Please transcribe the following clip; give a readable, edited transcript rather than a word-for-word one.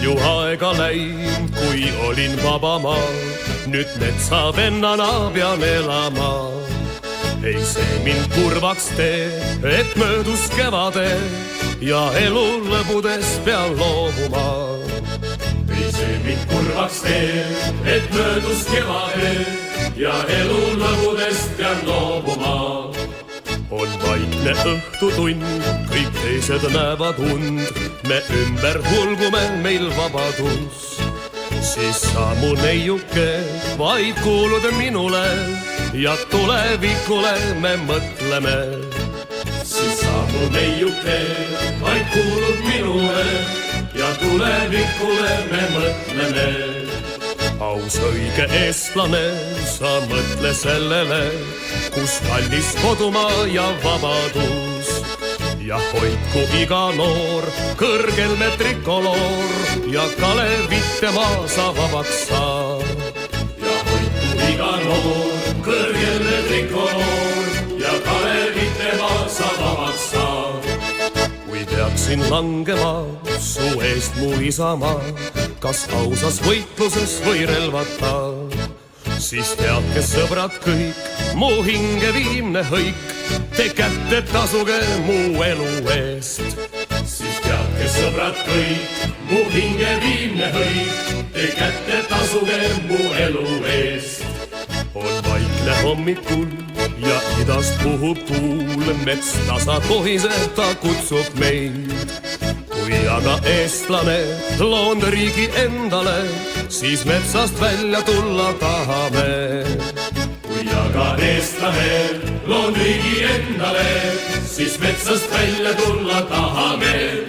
Palju aega läinud, kui olin vaba maa, nüüd metsavennana pean elama. Ei see mind kurvaks tee, et möödus kevade ja elu lõbudest pean loobuma. Ei see mind kurvaks tee, et möödus kevade ja elu lõbudest pean loobuma. On vaikne õhtutund, kõik teised näevad und, me ümber hulgume, meil vabadus. Siis sa mu neiuke, vaid kuulud minule ja tulevikule me mõtleme. Siis sa mu neiuke, vaid kuulud minule ja tulevikule me mõtleme. Aus õige eestlane, sa mõtle sellele, kus kallis kodumaa ja vabadus. Ja hoidku iga noor, kõrgel me trikoloor ja Kalevittemaa sa vabaks saa. Ja hoidku iga noor, kõrgel me trikoloor ja Kalevittemaa sa vabaks saa. Kui peaksin langema su eest mu isamaa, kas ausas võitluses või relvata, siis teadke sõbrad kõik, mu hinge viimne hõik, te kätte tasuge mu elu eest. Siis teadke sõbrad kõik, mu hinge viimne hõik, te kätte tasuge mu elu eest. On vaikne hommikul ja idast puhub tuul, mets tasa kohiseb, ta kutsub meid. Kui aga eestlane loond riigi endale, siis metsast välja tulla tahame. Kui aga eestlane loond riigi endale, siis metsast välja tulla tahame.